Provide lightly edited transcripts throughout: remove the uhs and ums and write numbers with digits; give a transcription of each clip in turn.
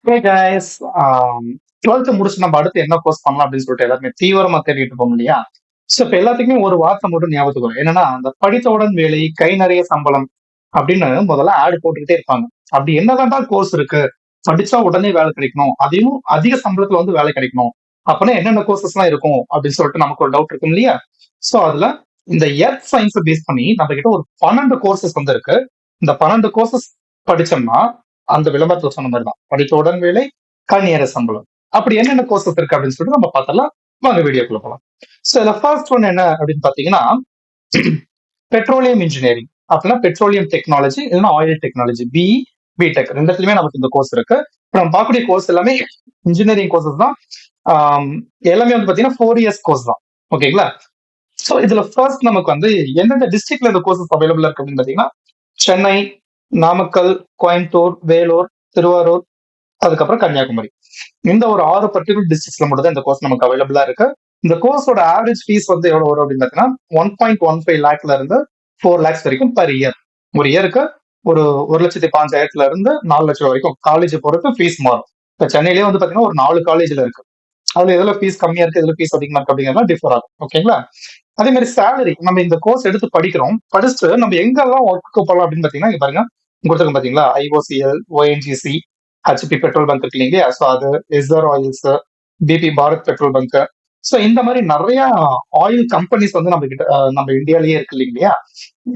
Hey guys, 12th முடிச்சு நம்ம அடுத்து என்ன கோர்ஸ் பண்ணலாம் அப்படின்னு சொல்லிட்டு எல்லாருமே தீவிரமா தேடிட்டு இருப்போம் இல்லையா? ஸோ இப்ப எல்லாத்துக்குமே ஒரு வார்த்தை மட்டும் ஞாபகத்துக்கு வரும். என்னன்னா, அந்த படித்தவுடன் வேலை, கை நிறைய சம்பளம் அப்படின்னு முதல்ல ஆட் போட்டுக்கிட்டே இருப்பாங்க. அப்படி என்னதான்டா கோர்ஸ் இருக்கு? படிச்சா உடனே வேலை கிடைக்கணும், அதையும் அதிக சம்பளத்துல வந்து வேலை கிடைக்கணும், அப்படின்னா என்னென்ன கோர்சஸ் எல்லாம் இருக்கும் அப்படின்னு சொல்லிட்டு நமக்கு ஒரு டவுட் இருக்கும் இல்லையா? சோ அதுல இந்த எர்த் சயின்ஸ் பேஸ் பண்ணி நம்ம கிட்ட ஒரு 12 கோர்சஸ் வந்து இருக்கு. இந்த 12 கோர்சஸ் படிச்சோம்னா அந்த விளம்பரத்துல சொன்ன மாதிரி தான், படித்தவுடன் வேலை, கண் நேர சம்பளம். அப்படி என்னென்ன கோர்சஸ் இருக்கு அப்படின்னு சொல்லிட்டு நம்ம பார்த்தலாம். வாங்க வீடியோக்குள்ள போலாம். சோ இந்த ஃபர்ஸ்ட் ஒன் என்ன அப்படின்னு பாத்தீங்கன்னா, பெட்ரோலியம் இன்ஜினியரிங் அப்படின்னா பெட்ரோலியம் டெக்னாலஜி இல்லைன்னா ஆயில் டெக்னாலஜி, பிஇ, பிடெக் ரெண்டுத்துலயுமே நமக்கு இந்த கோர்ஸ் இருக்கு. இப்ப நம்ம பார்க்கக்கூடிய கோர்ஸ் எல்லாமே இன்ஜினியரிங் கோர்சஸ் தான். ஆம், எல்லாமே வந்து பாத்தீங்கன்னா 4 இயர்ஸ் கோர்ஸ் தான். ஓகேங்களா? சோ இதுல ஃபர்ஸ்ட் நமக்கு வந்து எந்தெந்த டிஸ்ட்ரிக்ட்ல இந்த கோர்சஸ் அவைலபிளா இருக்கு அப்படின்னு பாத்தீங்கன்னா, சென்னை, நாமக்கல், கோயம்புத்தூர், வேலூர், திருவாரூர், அதுக்கப்புறம் கன்னியாகுமரி. இந்த ஒரு 6 பர்டிகுலர் டிஸ்ட்ரிக்ட்ஸ்ல மட்டும் தான் இந்த கோர்ஸ் நமக்கு அவைலபிளா இருக்கு. இந்த கோர்ஸோட ஆவரேஜ் ஃபீஸ் வந்து எவ்வளவு வரும் அப்படின்னு பாத்தீங்கன்னா, 1.15 லேக்ல இருந்து 4 லேக்ஸ் வரைக்கும் பர் இயர். ஒரு இயருக்கு ஒரு 1,05,000 இருந்து 4 லட்சம் வரைக்கும் காலேஜ் பொறுத்து ஃபீஸ் மாறும். இப்ப சென்னையிலேயே வந்து பாத்தீங்கன்னா ஒரு 4 காலேஜ்ல இருக்கு. அதுல எதுல ஃபீஸ் கம்மியா இருக்கு, எதுல ஃபீஸ் அதிகமா இருக்கு அப்படிங்கறத டிஃபர் ஆகும். ஓகேங்களா? அதே மாதிரி சேலரி, நம்ம இந்த கோர்ஸ் எடுத்து படிக்கிறோம், படிச்சுட்டு நம்ம எங்கெல்லாம் ஒர்க்கு போகலாம் அப்படின்னு பாத்தீங்கன்னா, இங்க பாருங்க கொடுத்துருக்கோம் பாத்தீங்களா, IOCL, ONGC, HP petrol bunk இருக்கு இல்லையா? ஸோ அது, SR oils, BP Bharat petrol bunk. So இந்த மாதிரி நிறைய ஆயில் கம்பெனிஸ் வந்து நம்ம கிட்ட நம்ம இந்தியாலயே இருக்கு இல்லையா?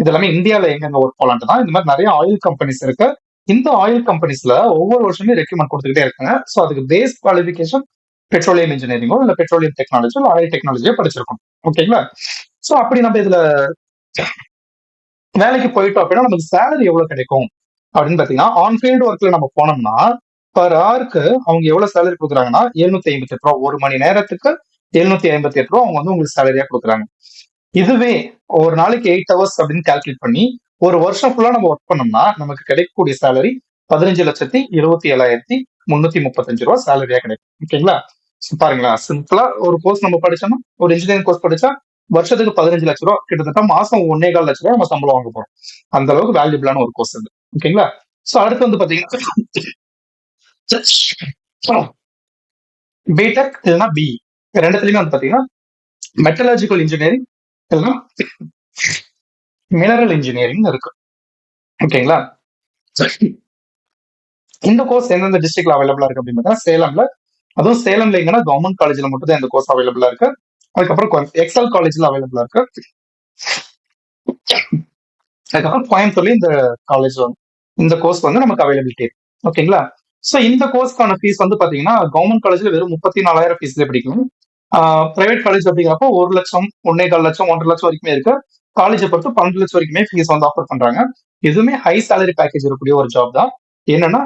இது எல்லாமே இந்தியால எங்க ஒர்க் போலான்ட்டு தான் இந்த மாதிரி நிறைய ஆயில் கம்பெனிஸ் இருக்கு. இந்த ஆயில் கம்பெனிஸ்ல ஒவ்வொரு வருஷமே ரெக்ரூட்மெண்ட் கொடுத்துக்கிட்டே இருக்காங்க. ஸோ அதுக்கு பேஸ் குவாலிஃபிகேஷன் பெட்ரோலியம் இன்ஜினியரிங்கோ இல்ல பெட்ரோலியம் டெக்னாலஜியோ இல்ல ஆயில் டெக்னாலஜியோ படிச்சிருக்கோம். ஓகேங்களா? சோ அப்படி நம்ம இதுல வேலைக்கு போயிட்டோம் அப்படின்னா நமக்கு சேலரி எவ்வளவு கிடைக்கும் அப்படின்னு பாத்தீங்கன்னா, ஆன் ஃபீல்டு ஒர்க்ல நம்ம போனோம்னா பர் ஹவருக்கு அவங்க எவ்வளவு சேலரி கொடுக்குறாங்கன்னா 758 ரூபா. ஒரு மணி நேரத்துக்கு 758 ரூபா அவங்க வந்து உங்களுக்கு சேலரியா கொடுக்குறாங்க. இதுவே ஒரு நாளைக்கு 8 ஹவர்ஸ் அப்படின்னு கால்குலேட் பண்ணி ஒரு வருஷம் ஃபுல்லா நம்ம ஒர்க் பண்ணோம்னா நமக்கு கிடைக்கக்கூடிய சேலரி 15,27,335 ரூபா சேலரியா கிடைக்கும். ஓகேங்களா? So பாருங்களேன், சிம்பிளா ஒரு கோர்ஸ் நம்ம படிச்சோம்னா, ஒரு இன்ஜினியரிங் கோர்ஸ் படிச்சா வருஷத்துக்கு 15 லட்சம் ரூபா, கிட்டத்தட்ட மாசம் 1,4 லட்சம் ரூபா நம்ம சம்பளம் வாங்க போறோம். அந்த அளவுக்கு வேல்யூபிளான ஒரு கோர்ஸ் இது. ஓகேங்களா? சோ அடுத்து வந்து பாத்தீங்கன்னா, பிடெக் இல்லைன்னா பிஇ ரெண்டுத்துலயுமே வந்து பாத்தீங்கன்னா மெட்டலர்ஜிக்கல் இன்ஜினியரிங் இல்லைன்னா மினரல் இன்ஜினியரிங் இருக்கு. ஓகேங்களா? இந்த கோர்ஸ் எந்தெந்த டிஸ்ட்ரிக்ட்ல அவைலபிளா இருக்கு அப்படின்னு பார்த்தா சேலம்ல, அதுவும் சேலம்ல எங்கன்னா கவர்மெண்ட் காலேஜ்ல மட்டும் தான் இந்த கோர்ஸ் அவைலபிளா இருக்கு. அதுக்கப்புறம் எக்ஸல் காலேஜ்ல அவைலபிளா இருக்கு. அதுக்கப்புறம் கோயம்புத்தூர்ல இந்த காலேஜ் வந்து இந்த கோர்ஸ் வந்து நமக்கு அவைலபிலிட்டி இருக்கு. ஓகேங்களா? சோ இந்த கோர்ஸ்க்கான ஃபீஸ் வந்து பாத்தீங்கன்னா கவர்மெண்ட் காலேஜ்ல வெறும் 34,000 ஃபீஸ்ல படிக்கணும். பிரைவேட் காலேஜ் அப்படிங்கிறப்போ 1 லட்சம், 1,4 லட்சம், 1,50,000 வரைக்குமே இருக்கு. காலேஜை பொறுத்து 12 லட்சம் வரைக்குமே ஃபீஸ் வந்து ஆஃபர் பண்றாங்க. இதுவுமே ஹை சேலரி பேக்கேஜ் இருக்கக்கூடிய ஒரு ஜாப் தான். என்னன்னா,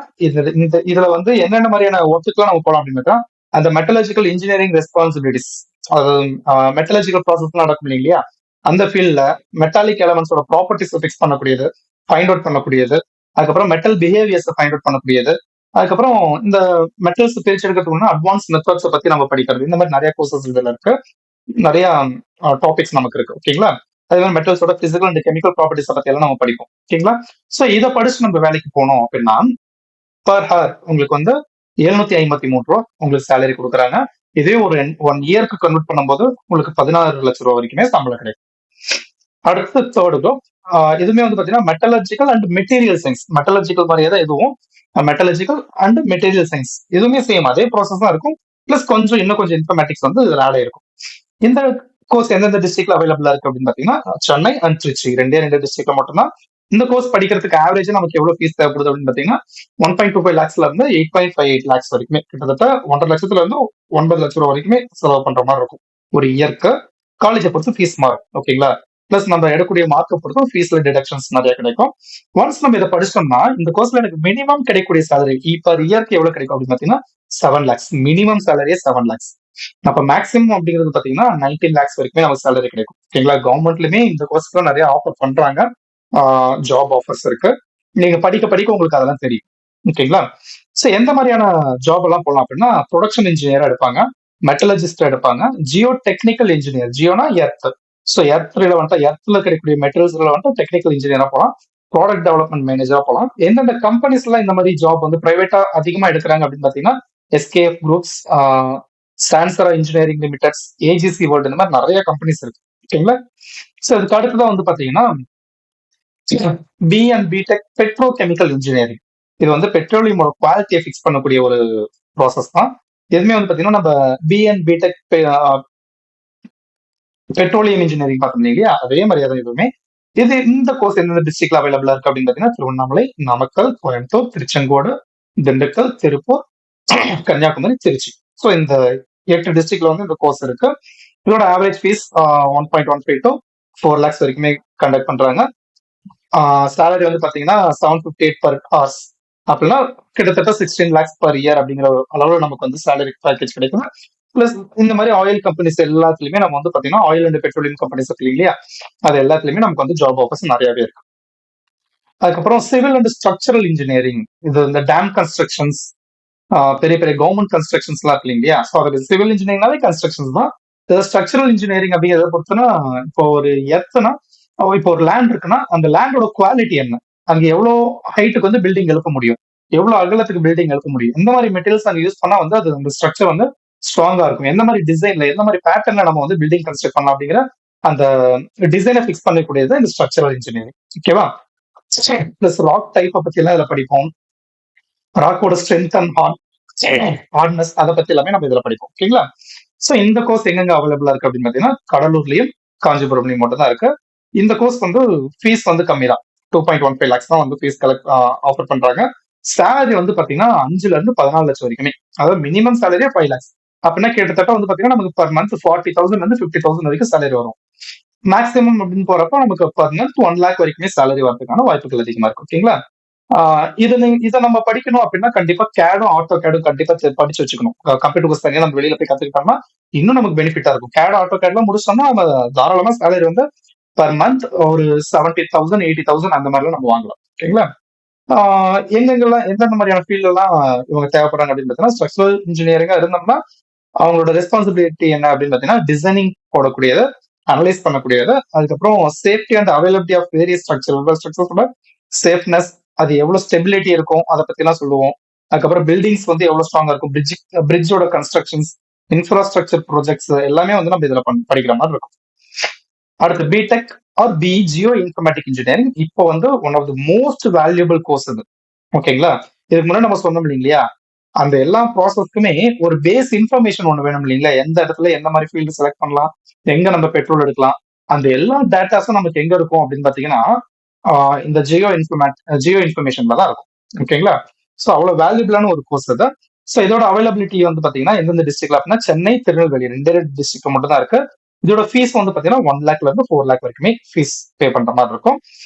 இதுல வந்து என்னென்ன மாதிரியான ஒர்க்குலாம் நம்ம போலாம் அப்படின்னு பார்த்தா, அந்த மெட்டலர்ஜிக்கல் இன்ஜினியரிங் ரெஸ்பான்சிபிலிட்டிஸ், அது மெட்டலர்ஜிக்கல் ப்ராசஸ் நடக்கும் இல்லையா? அந்த ஃபீல்ட்ல மெட்டாலிக் எலமெண்ட்ஸோட ப்ராப்பர்ட்டிஸ் ஃபிக்ஸ் பண்ணக்கூடியது, ஃபைண்ட் அவுட் பண்ணக்கூடியது, அதுக்கப்புறம் மெட்டல் பிஹேவியர்ஸ் ஃபைண்ட் அவுட் பண்ணக்கூடியது, அதுக்கப்புறம் இந்த மெட்டல்ஸ் பிரிச்சு எடுக்கிறதுக்கு அட்வான்ஸ் மெத்தட்ஸ் பத்தி நம்ம படிக்கிறது, இந்த மாதிரி நிறைய கோர்சஸ் இதுல இருக்கு. நிறைய டாபிக்ஸ் நமக்கு இருக்கு. ஓகேங்களா? அதே மாதிரி மெட்டல்ஸோட பிசிக்கல் அண்ட் கெமிக்கல் ப்ராப்பர்ட்டிஸ் பத்தி எல்லாம் நம்ம படிப்போம். ஓகேங்களா? சோ இதை படிச்சு நம்ம வேலைக்கு போனோம் அப்படின்னா பர் ஹவர் உங்களுக்கு வந்து 753 ரூபா உங்களுக்கு சேலரி கொடுக்குறாங்க. இதே ஒரு 1 இயருக்கு கன்வெர்ட் பண்ணும்போது உங்களுக்கு 16 லட்சம் ரூபா வரைக்குமே சம்பளம் கிடைக்கும். அடுத்து தேர்டு குரூப், இதுவுமே வந்து பாத்தீங்கன்னா metallurgical and material science. Metallurgical மாதிரியே தான் இதுவும், மெட்டலர்ஜிக்கல் அண்ட் மெட்டீரியல் சயின்ஸ். இதுவுமே சேம் அதே ப்ராசஸ் தான் இருக்கும். பிளஸ் கொஞ்சம் இன்னும் கொஞ்சம் இன்ஃபர்மேட்டிக்ஸ் வந்து இதுல ஆட் ஆயிருக்கும். இந்த கோர்ஸ் எந்தெந்த டிஸ்ட்ரிக்ட்ல அவைலபிளா இருக்கு அப்படின்னு பாத்தீங்கன்னா, சென்னை அண்ட் திருச்சி ரெண்டு டிஸ்ட்ரிக்ட்ல மட்டும்தான். இந்த கோர்ஸ் படிக்கிறதுக்கு ஆவரேஜ் நமக்கு எவ்வளவு ஃபீஸ் தேவைப்படுது அப்படின்னு பாத்தீங்கன்னா, 1.25 லேக்ஸ்ல இருந்து 8.58 லேக்ஸ் வரைக்குமே, கிட்டத்தட்ட 1,50,000 இருந்து 9 லட்சம் ரூபாய் வரைக்குமே செலவு பண்ற மாதிரி இருக்கும் ஒரு இயர்க்கு. காலேஜை பொறுத்து ஃபீஸ் மாறும். ஓகேங்களா? பிளஸ் நம்ம எடுக்கக்கூடிய மார்க்கை பொறுத்தும் ஃபீஸ்ல டிடக்ஷன்ஸ் நிறைய கிடைக்கும். ஒன்ஸ் நம்ம இதை படிச்சோம்னா இந்த கோர்ஸ்ல எனக்கு மினிமம் கிடைக்கக்கூடிய சேலரி பர் இயர்க்கு எவ்வளவு கிடைக்கும் அப்படின்னு பாத்தீங்கன்னா 7 லேக்ஸ். மினிமம் சேலரியே 7 லேக்ஸ். அப்ப மேக்ஸிமம் அப்படிங்கிறது பாத்தீங்கன்னா 19 லேக்ஸ் வரைக்குமே நமக்கு சேலரி கிடைக்கும். ஓகேங்களா? கவர்மெண்ட்லயுமே இந்த கோர்ஸ்க்கு நிறைய ஆஃபர் பண்றாங்க. ஜாப் ஆஃபர்ஸ் இருக்கு. நீங்க படிக்க படிக்க உங்களுக்கு அதெல்லாம் தெரியும். ஓகேங்களா? சோ எந்த மாதிரியான ஜாப் எல்லாம் போடலாம் அப்படின்னா, ப்ரொடக்ஷன் இன்ஜினியரா எடுப்பாங்க, மெட்டலர்ஜிஸ்ட் எடுப்பாங்க, ஜியோ டெக்னிக்கல் இன்ஜினியர், ஜியோனா எர்த். சோ எர்த் ரிலவெண்டா, எர்த்ல கிடைக்கக்கூடிய மெட்டீரியல்ஸ் ரிலவெண்டா டெக்னிக்கல் இன்ஜினியரா போலாம். ப்ராடக்ட் டெவலப்மெண்ட் மேனேஜரா போகலாம். எந்தெந்த கம்பெனிஸ் எல்லாம் இந்த மாதிரி ஜாப் வந்து பிரைவேட்டா அதிகமா எடுக்கிறாங்க அப்படின்னு பாத்தீங்கன்னா, எஸ்கேஎஃப் குரூப்ஸ், சான்சரா இன்ஜினியரிங் லிமிடெட்ஸ், ஏஜிசி வேர்ல்டு, இந்த மாதிரி நிறைய கம்பெனிஸ் இருக்கு. ஓகேங்களா? சோ அதுக்கு அடுத்ததான் வந்து பாத்தீங்கன்னா B&B Tech Pedro chemical engineering. இது வந்து பெட்ரோலியமோட குவாலிட்டியை ஃபிக்ஸ் பண்ணக்கூடிய ஒரு ப்ராசஸ் தான். எதுவுமே வந்து பாத்தீங்கன்னா நம்ம B&B Tech பெட்ரோலியம் இன்ஜினியரிங் பார்த்தோம் இல்லையா, அதே மாதிரியா தான் இதுவுமே. இந்த கோர்ஸ் எந்தெந்த டிஸ்ட்ரிக்ட்ல அவைலபிளா இருக்கு அப்படின்னு பாத்தீங்கன்னா, திருவண்ணாமலை, நாமக்கல், கோயம்புத்தூர், திருச்செங்கோடு, திண்டுக்கல், திருப்பூர், கன்னியாகுமரி, திருச்சி. ஸோ இந்த 8 டிஸ்ட்ரிக்ட்ல வந்து இந்த கோர்ஸ் இருக்கு. இதோட ஆவரேஜ் ஃபீஸ் 1.15 to 4 lakhs வரைக்குமே கண்டக்ட் பண்றாங்க. சேலரி வந்து பாத்தீங்கன்னா 758 per hours அப்படின்னா கிட்டத்தட்ட 16 lakhs per year அப்படிங்கிற அளவுல நமக்கு வந்து சேலரி பேக்கேஜ் கிடைக்கும். பிளஸ் இந்த மாதிரி ஆயில் கம்பெனிஸ் எல்லாத்துலயுமே நம்ம வந்து பாத்தீங்கன்னா ஆயில் அண்ட் பெட்ரோலியம் கம்பெனிஸ் இருக்கு இல்லையா, அது எல்லாத்துலயுமே நமக்கு வந்து ஜாப் ஆஃபர்ஸ் நிறையவே இருக்கு. அதுக்கப்புறம் சிவில் அண்ட் ஸ்ட்ரக்சரல் இன்ஜினியரிங், இது இந்த டேம் கன்ஸ்ட்ரக்ஷன்ஸ், பெரிய பெரிய கவர்மெண்ட் கன்ஸ்ட்ரக்ஷன்ஸ் எல்லாம் இருக்கு இல்லையா, ஸோ அது சிவில் இன்ஜினியரிங்னாவே கன்ஸ்ட்ரக்ஷன்ஸ் தான். ஸ்ட்ரக்சரல் இன்ஜினியரிங் அப்படிங்கிறத பொறுத்தனா, இப்போ ஒரு எர்த்னா, இப்போ ஒரு லேண்ட் இருக்குன்னா அந்த லேண்டோட குவாலிட்டி என்ன, அங்க எவ்வளவு ஹைட்டுக்கு வந்து பில்டிங் எழுப்ப முடியும், எவ்வளவு அகலத்துக்கு பில்டிங் எழுப்ப முடியும், எந்த மாதிரி மெட்டீரியல்ஸ் அங்க யூஸ் பண்ணா வந்து அது அந்த ஸ்ட்ரக்சர் வந்து ஸ்ட்ராங்கா இருக்கும், எந்த மாதிரி டிசைன்ல எந்த மாதிரி பேட்டர்ன்ல நம்ம வந்து பில்டிங் கன்ஸ்ட்ரக்ட் பண்ணலாம் அப்படிங்கிற அந்த டிசைனை ஃபிக்ஸ் பண்ணக்கூடியது இந்த ஸ்ட்ரக்சரல் இன்ஜினியரிங். ஓகேவா? பிளஸ் ராக் டைப் பத்தி எல்லாம் இதுல படிப்போம். ராக்கோட ஸ்ட்ரென்த் அண்ட் ஹார்ட்னஸ் அதை பத்தி எல்லாமே நம்ம இதுல படிப்போம். ஓகேங்களா? சோ இந்த கோர்ஸ் எங்கெங்க அவைலபிளா இருக்கு அப்படின்னு பாத்தீங்கன்னா, கடலூர்லயும் காஞ்சிபுரம்லயும் மட்டும் தான் இருக்கு. இந்த கோர்ஸ் வந்து ஃபீஸ் வந்து கம்மி தான். 2.15 lakhs தான் வந்து ஃபீஸ் கலெக்ட் ஆஃபர் பண்றாங்க. சேலரி வந்து பாத்தீங்கன்னா 5 ல இருந்து 14 லட்சம் வரைக்குமே, அதாவது மினிமம் சேலரியே 5 lakhs. அப்படின்னா கிட்டத்தட்ட வந்து பாத்தீங்கன்னா நமக்கு பர் மந்த் 40,000 இருந்து 50,000 வரைக்கும் சேலரி வரும். மேக்ஸிமம் அப்படின்னு போறப்ப நமக்கு பர் மந்த் 1 lakh வரைக்குமே சேலரி வரதுக்கான வாய்ப்புகள் அதிகமா இருக்கு. ஓகேங்களா? இதை நம்ம படிக்கணும் அப்படின்னா கண்டிப்பா கேடும் ஆட்டோ கேடும் கண்டிப்பா படிச்சு வச்சுக்கணும். கம்ப்யூட்டர் கோர்ஸ் தனியா நம்ம வெளியில போய் கத்துக்கிட்டோம்னா இன்னும் நமக்கு பெனிஃபிட்டா இருக்கும். கேட் ஆட்டோ கேட்லாம் முடிச்சோம்னா நம்ம தாராளமா சேலரி வந்து பர் மந்த் ஒரு 70,000 80,000 அந்த மாதிரிலாம் நம்ம வாங்கலாம். ஓகேங்களா? எங்கெங்கெல்லாம் எந்தெந்த மாதிரியான ஃபீல்ட் எல்லாம் இவங்க தேவைப்படுறாங்க அப்படின்னு பார்த்தீங்கன்னா, ஸ்ட்ரக்சரல் இன்ஜினியரிங்கா இருந்தோம்னா அவங்களோட ரெஸ்பான்சிபிலிட்டி என்ன அப்படின்னு பார்த்தீங்கன்னா, டிசைனிங் போடக்கூடியது, அனலைஸ் பண்ணக்கூடியது, அதுக்கப்புறம் safety and availability of various ஸ்ட்ரக்சர்ஸோட சேஃப்னஸ், அது எவ்வளவு ஸ்டெபிலிட்டி இருக்கும் அதை பத்தி எல்லாம் சொல்லுவோம். அதுக்கப்புறம் பில்டிங்ஸ் வந்து எவ்வளவு ஸ்ட்ராங்கா இருக்கும், பிரிட்ஜோட கன்ஸ்ட்ரக்ஷன்ஸ், இன்ஃப்ராஸ்ட்ரக்சர் ப்ராஜெக்ட்ஸ் எல்லாமே வந்து நம்ம இதுல படிக்கிற மாதிரி இருக்கும். அடுத்து BTech or B geo informatic engineering, இப்போ வந்து one of the most valuable course இது. ஓகேங்களா? இதுக்கு முன்னாடி நம்ம சொன்னோம் இல்லைங்களா, அந்த எல்லா ப்ராசஸ்க்குமே ஒரு பேஸ் இன்ஃபர்மேஷன் ஒண்ணு வேணும் இல்லைங்களா, எந்த இடத்துல எந்த மாதிரி ஃபீல்டு செலக்ட் பண்ணலாம், எங்க நம்ம பெட்ரோல் எடுக்கலாம், அந்த எல்லா டேட்டாஸும் நமக்கு எங்க இருக்கும் அப்படின்னு பாத்தீங்கன்னா, இந்த ஜியோ இன்ஃபர்மேஷன்ல தான் இருக்கும். ஓகேங்களா? ஸோ அவ்வளவு வேல்யூபிளான ஒரு கோர்ஸ் அது. ஸோ இதோட அவைலபிலிட்டி வந்து பாத்தீங்கன்னா எந்தெந்த டிஸ்ட்ரிக்ட்ல அப்படின்னா சென்னை, திருநெல்வேலி ரெண்டு டிஸ்ட்ரிக்ட் மட்டும் தான் இருக்கு. இதோட ஃபீஸ் வந்து பாத்தீங்கன்னா 1 lakhல இருந்து 4 lakh வரைக்குமே ஃபீஸ் பே பண்ற மாதிரி இருக்கும்.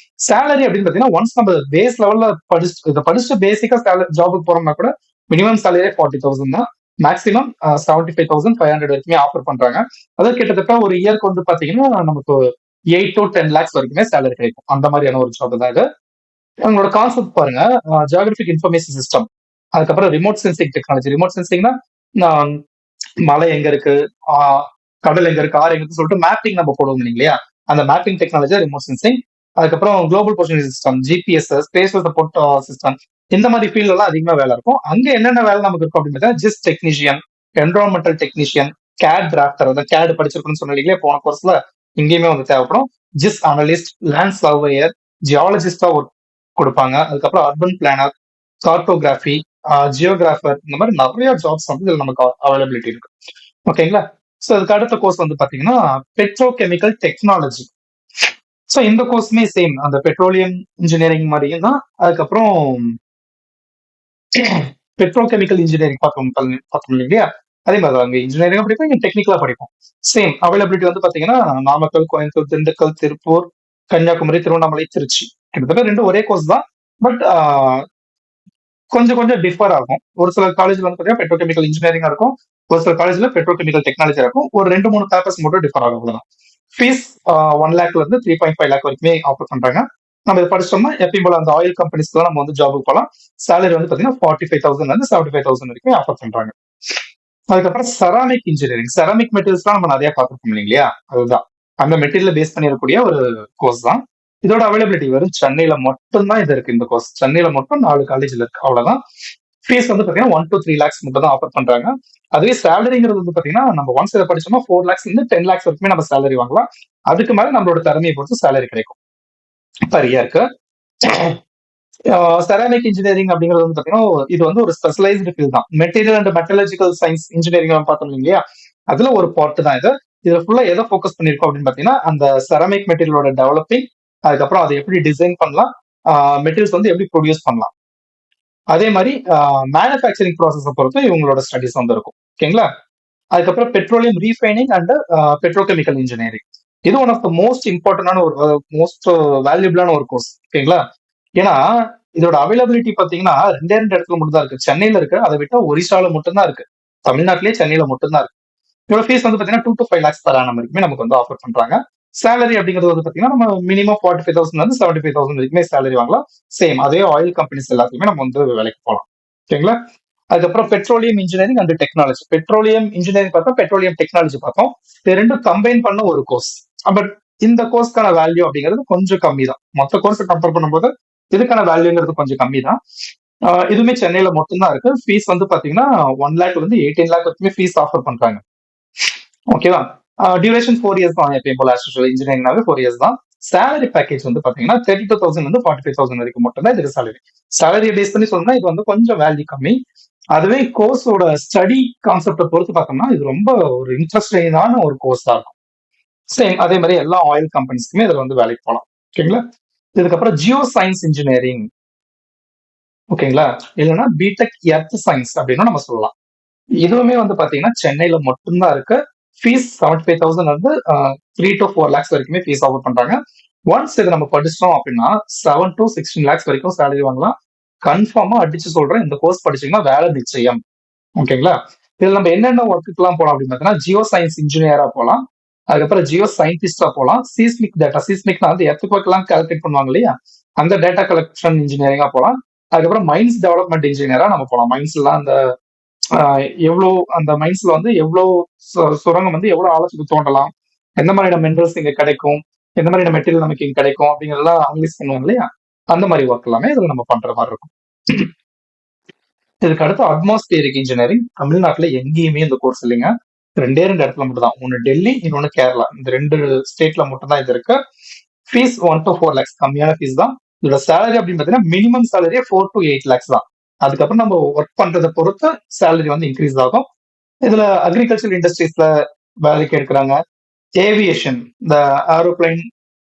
சேலரி அப்படின்னு பாத்தீங்கன்னா ஒன்ஸ் நம்ம பேஸ் லெவல்ல படிச்சுட்டு பேசிக்கா ஜாபுக்கு போறோம்னா கூட மினிமம் சேலரி 40,000 தான். மேக்ஸிமம் 75,500 வரைக்குமே ஆஃபர் பண்றாங்க. அதாவது கிட்டத்தட்ட ஒரு இயர்க்கு வந்து பாத்தீங்கன்னா நமக்கு 8 to 10 lakhs வரைக்குமே சேலரி கிடைக்கும். அந்த மாதிரியான ஒரு ஜாப் தான் இது. உங்களோட கான்செப்ட் பாருங்க, ஜியோகிராபிக் இன்ஃபர்மேஷன் சிஸ்டம், அதுக்கப்புறம் ரிமோட் சென்சிங் டெக்னாலஜி. ரிமோட் சென்சிங்னா மலை எங்க இருக்கு, கடல் எங்க இருக்கு, ஆறு எங்க இருக்கு சொல்லிட்டு மேப்பிங் நம்ம போடுவோம் இல்லையா, அந்த மேப்பிங் டெக்னாலஜி ரிமோட் சென்சிங். அதுக்கப்புறம் global positioning system, GPS, space support system, இந்த மாதிரி ஃபீல்ட் எல்லாம் அதிகமா வேலை இருக்கும். அங்க என்னென்ன வேலை நமக்கு இருக்கும் அப்படின்னு பார்த்தா, GIS technician, environmental technician, CAD drafter, அந்த கேட் படிச்சிருக்குன்னு சொன்ன இல்லையா போன கோர்ஸ்ல, இங்கேயுமே வந்து தேவைப்படும். ஜிஸ் அனலிஸ்ட், லேண்ட் சர்வேயர், ஜியாலஜிஸ்டா ஒர்க் கொடுப்பாங்க. அதுக்கப்புறம் அர்பன் பிளானர், கார்டோகிராஃபி, ஜியோகிராஃபர், இந்த மாதிரி நிறைய ஜாப்ஸ் வந்து இதுல நமக்கு அவைலபிலிட்டி இருக்கு. ஓகேங்களா? ஸோ அதுக்கு அடுத்த கோர்ஸ் வந்து பாத்தீங்கன்னா பெட்ரோ கெமிக்கல் டெக்னாலஜி. ஸோ இந்த கோர்ஸுமே சேம் அந்த பெட்ரோலியம் இன்ஜினியரிங் மாதிரியும் தான். அதுக்கப்புறம் பெட்ரோ கெமிக்கல் இன்ஜினியரிங் பார்த்தோம் இல்லையா, அதே மாதிரி அங்க இன்ஜினியரிங் படிப்போம், இங்க டெக்னிக்கலா படிப்போம். சேம் அவைலபிலிட்டி வந்து பாத்தீங்கன்னா நாமக்கல், கோயம்புத்தூர், திண்டுக்கல், திருப்பூர், கன்னியாகுமரி, திருவண்ணாமலை, திருச்சி, கிட்டத்தட்ட ரெண்டும் ஒரே கோர்ஸ் தான். பட் கொஞ்சம் கொஞ்சம் டிஃபர் ஆகும். ஒரு சில காலேஜ்ல வந்து பாத்தீங்கன்னா பெட்ரோ கெமிக்கல் இன்ஜினியரிங் இருக்கும், ஒரு சில காலேஜ்ல பெட்ரோ கெமிக்கல் டெக்னாலஜி இருக்கும். ஒரு 2-3 பேப்பர்ஸ் மட்டும் டிஃபர் ஆகும். அவ்வளவுதான். ஃபீஸ் 1 lakhல இருந்து 3.5 lakh வரைக்குமே ஆஃபர் பண்றாங்க. நம்ம இதை படிச்சோம்னா எப்பயும் போல அந்த ஆயில் கம்பெனிஸ்க்கு நம்ம வந்து ஜாபுக்கு போகலாம். சேலரி வந்து பாத்தீங்கன்னா 45,000 இருந்து 75,000 வரைக்கும் ஆஃபர் பண்றாங்க. அதுக்கப்புறம் செராமிக் இன்ஜினியரிங், செராமிக் மெட்டீரியல்ஸ் நம்ம நிறைய பார்த்துருக்கோம் இல்லைங்களா, அதுதான் அந்த மெட்டீரியல் பேஸ் பண்ணிருக்கக்கூடிய ஒரு கோர்ஸ் தான். இதோட அவைலபிலிட்டி வெறும் சென்னையில மட்டும் தான் இது இருக்கு. இந்த கோர்ஸ் சென்னையில மட்டும் 4 காலேஜ்ல இருக்கு, அவ்வளவுதான். ஃபீஸ் வந்து பாத்தீங்கன்னா 1 to 3 lakhs மட்டும் தான் ஆஃபர் பண்றாங்க. அதுவே சேலரிங்கிறது வந்து பாத்தீங்கன்னா நம்ம ஒன்ஸ் இதை படிச்சோம்னா 4 lakhs இருந்து 10 lakhs வரைக்குமே நம்ம சேலரி வாங்கலாம். அதுக்கு மேல நம்மளோட திறமையை பொறுத்து சேலரி கிடைக்கும் பர் இயருக்கு. செராமிக் இன்ஜினியரிங் அப்படிங்கிறது வந்து பாத்தீங்கன்னா இது வந்து ஒரு ஸ்பெஷலைஸ்டு ஃபீல்ட் தான். Material and metallurgical science engineering பார்த்தோம் இல்லையா, அதுல ஒரு பார்ட் தான் இது. இதுல ஃபுல்லா எதை ஃபோக்கஸ் பண்ணிருக்கோம் அப்படின்னு பாத்தீங்கன்னா அந்த செராமிக் மெட்டீரியலோட டெவலப்பிங், அதுக்கப்புறம் அதை எப்படி டிசைன் பண்ணலாம், மெட்டீரியல்ஸ் வந்து எப்படி ப்ரொடியூஸ் பண்ணலாம், அதே மாதிரி மேனுஃபேக்சரிங் ப்ராசஸை பொறுத்து இவங்களோட ஸ்டடிஸ் வந்து இருக்கும். ஓகேங்களா. அதுக்கப்புறம் petroleum refining and petrochemical engineering. இது ஒன் ஆஃப் த மோஸ்ட் இம்பார்ட்டன்டான ஒரு மோஸ்ட் வேல்யூபிளான ஒரு கோர்ஸ். ஓகேங்களா. ஏன்னா இதோட அவைலபிலிட்டி பாத்தீங்கன்னா 2 இடத்துல மட்டும் தான் இருக்கு. சென்னையில இருக்கு, அதை விட்டா ஒரிசால மட்டும் தான் இருக்கு. தமிழ்நாட்டிலேயே சென்னையில மட்டும் தான் இருக்கு. இதோட ஃபீஸ் வந்து பாத்தீங்கன்னா 2 to 5 lakhs per annum வரைக்குமே நமக்கு வந்து ஆஃபர் பண்றாங்க. சேலரி அப்படிங்கிறது வந்து பாத்தீங்கன்னா நம்ம மினிமம் 45,000 இருந்து 75,000 வரைக்குமே சேலரி வாங்கலாம். சேம் அதே ஆயில் கம்பெனிஸ் எல்லாத்துக்குமே நம்ம வந்து வேலைக்கு போகலாம். ஓகேங்களா. அதுக்கப்புறம் petroleum engineering and technology. Petroleum engineering பார்த்தோம், பெட்ரோலியம் டெக்னாலஜி பார்த்தோம். இது ரெண்டும் கம்பைன் பண்ண ஒரு கோர்ஸ். பட் இந்த கோர்ஸ்க்கான வேல்யூ அப்படிங்கிறது கொஞ்சம் கம்மி தான். மொத்த கோர்ஸ் கம்பேர் பண்ணும்போது இதுக்கான வேல்யூங்கிறது கொஞ்சம் கம்மி தான். இதுவுமே சென்னையில மட்டும்தான் இருக்கு. ஃபீஸ் வந்து பாத்தீங்கன்னா 1 lakh வந்து 18 lakh வரைக்குமே ஃபீஸ் ஆஃபர் பண்றாங்க. ஓகேவா. டியூரேஷன் 4 years தான். எப்பயும் போல இன்ஜினியரிங்னாவே 4 years தான். சேலரி பேக்கேஜ் வந்து பாத்தீங்கன்னா 32,000 வந்து 45,000 வரைக்கும் மட்டும் தான் இதுக்கு சேலரி. சேலரியை பேஸ் பண்ணி சொல்லணும்னா இது வந்து கொஞ்சம் வேல்யூ கம்மி. அதுவே கோர்ஸோட ஸ்டடி கான்செப்டை பொறுத்து பார்த்தோம்னா இது ரொம்ப ஒரு இன்ட்ரெஸ்டிங்கான ஒரு கோர்ஸா இருக்கும். சேம் அதே மாதிரி எல்லா ஆயில் கம்பெனிஸ்க்குமே இதுல வந்து வேலைக்கு போகலாம். ஓகேங்களா. இதுக்கப்புறம் ஜியோ சயின்ஸ் இன்ஜினியரிங். ஓகேங்களா. இல்லைன்னா பிடெக் எர்த் சயின்ஸ் அப்படின்னு நம்ம சொல்லலாம். இதுவுமே வந்து பாத்தீங்கன்னா சென்னையில மட்டும்தான் இருக்கு. ஃபீஸ் 75,000 வந்து 3 to 4 lakhs வரைக்குமே ஃபீஸ் ஆஃபர் பண்றாங்க. ஒன்ஸ் இதை நம்ம படிச்சிட்டோம் அப்படின்னா 7 to 16 lakhs வரைக்கும் சேலரி வாங்கலாம். கன்ஃபார்மா அடிச்சு சொல்றேன், இந்த கோர்ஸ் படிச்சீங்கன்னா வேலை நிச்சயம். ஓகேங்களா. இதுல நம்ம என்னென்ன ஒர்க்குக்கெல்லாம் போலாம் அப்படின்னு பார்த்தீங்கன்னா ஜியோ சயின்ஸ் இன்ஜினியரா போகலாம். அதுக்கப்புறம் ஜியோ சயின்டிஸ்டா போகலாம். சீஸ்மிக் டேட்டா, சீஸ்மிக்னா வந்து எர்த்குவேக்லாம் கால்குலேட் பண்ணுவாங்க இல்லையா, அந்த டேட்டா கலெக்ஷன் இன்ஜினியரிங்கா போகலாம். அதுக்கப்புறம் மைன்ஸ் டெவலப்மெண்ட் இன்ஜினியரா நம்ம போகலாம். மைன்ஸ் எல்லாம் அந்த எவ்வளோ அந்த மைன்ஸ்ல வந்து எவ்வளோ சுரங்கம் வந்து எவ்வளவு ஆழத்துக்கு தோண்டலாம், எந்த மாதிரியான மினரல்ஸ் இங்க கிடைக்கும், எந்த மாதிரியான மெட்டீரியல் நமக்கு இங்க கிடைக்கும் அப்படிங்கறதெல்லாம் அனலைஸ் பண்ணுவாங்க இல்லையா, அந்த மாதிரி ஒர்க் எல்லாமே இதுல நம்ம பண்ற மாதிரி இருக்கும். இதுக்கு அடுத்து அட்மாஸ்பியரிக் இன்ஜினியரிங். தமிழ்நாட்டுல எங்கேயுமே இந்த கோர்ஸ் இல்லைங்க. 2 இடத்துல மட்டும் தான். ஒன்னு டெல்லி, இன்னொன்னு கேரளா. இந்த 2 ஸ்டேட்ல மட்டும் தான் இது இருக்கு. ஃபீஸ் 1 to 4 lakhs, கம்மியான ஃபீஸ் தான். இதோட சேலரி அப்படின்னு பாத்தீங்கன்னா மினிமம் சேலரியே 4 to 8 lakhs தான். அதுக்கப்புறம் நம்ம ஒர்க் பண்றதை பொறுத்து சேலரி வந்து இன்க்ரீஸ் ஆகும். இதுல அக்ரிகல்ச்சர் இண்டஸ்ட்ரீஸ்ல வேலைக்கு எடுக்கிறாங்க. ஏவியேஷன், இந்த ஏரோப்ளைன்,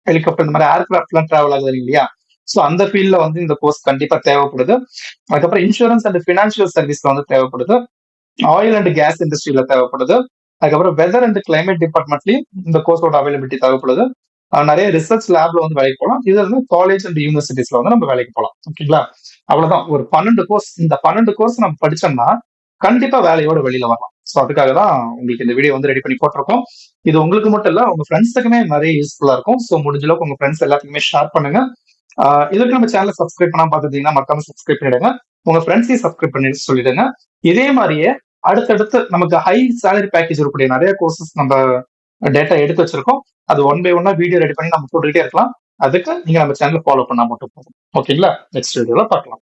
ஹெலிகாப்டர், இந்த மாதிரி ஏர்கிராஃப்ட் எல்லாம் டிராவல் ஆகுது இல்லையா, ஸோ அந்த ஃபீல்ட்ல வந்து இந்த கோர்ஸ் கண்டிப்பா தேவைப்படுது. அதுக்கப்புறம் இன்சூரன்ஸ் அண்ட் பினான்சியல் சர்வீஸ்ல வந்து தேவைப்படுது. ஆயில் அண்ட் கேஸ் இண்டஸ்ட்ரியில தேவைப்படுது. அதுக்கப்புறம் வெதர் அண்ட் கிளைமேட் டிபார்ட்மெண்ட்லயும் இந்த கோர்ஸோட அவைலபிலிட்டி தேவைப்படுது. நிறைய ரிசர்ச் லேப்ல வந்து வேலைக்கு போகலாம். இதுல இருந்து காலேஜ் அண்ட் யூனிவர்சிட்டிஸ்ல வந்து நம்ம வேலைக்கு போகலாம். ஓகேங்களா. அவ்வளவுதான். ஒரு 12 கோர்ஸ். இந்த 12 கோர்ஸ் நம்ம படிச்சோம்னா கண்டிப்பா வேலையோட வெளியில வரலாம். ஸோ அதுக்காக தான் உங்களுக்கு இந்த வீடியோ வந்து ரெடி பண்ணி போட்டிருக்கோம். இது உங்களுக்கு மட்டும் இல்ல, உங்க ஃப்ரெண்ட்ஸுக்குமே நிறைய யூஸ்ஃபுல்லா இருக்கும். ஸோ முடிஞ்ச அளவுக்கு உங்க ஃப்ரெண்ட்ஸ் எல்லாத்துக்குமே ஷேர் பண்ணுங்க. இதுக்கு நம்ம சேனலை சப்ஸ்கிரைப் பண்ணாம பார்த்துட்டீங்கன்னா மறக்காம சப்ஸ்கிரைப் பண்ணிடுங்க. உங்க ஃப்ரெண்ட்ஸையும் சப்ஸ்கிரைப் பண்ணி சொல்லிடுங்க. இதே மாதிரியே அடுத்தடுத்து நமக்கு ஹை சேலரி பேக்கேஜ் இருக்கக்கூடிய நிறைய கோர்சஸ் நம்ம டேட்டா எடுத்து வச்சிருக்கோம். அது 1 by 1 வீடியோ ரெடி பண்ணி நம்ம போட்டுக்கிட்டே இருக்கலாம். அதுக்கு நீங்க நம்ம சேனலை ஃபாலோ பண்ணா மட்டும் போதும். ஓகேங்களா. நெக்ஸ்ட் வீடியோல பார்க்கலாம்.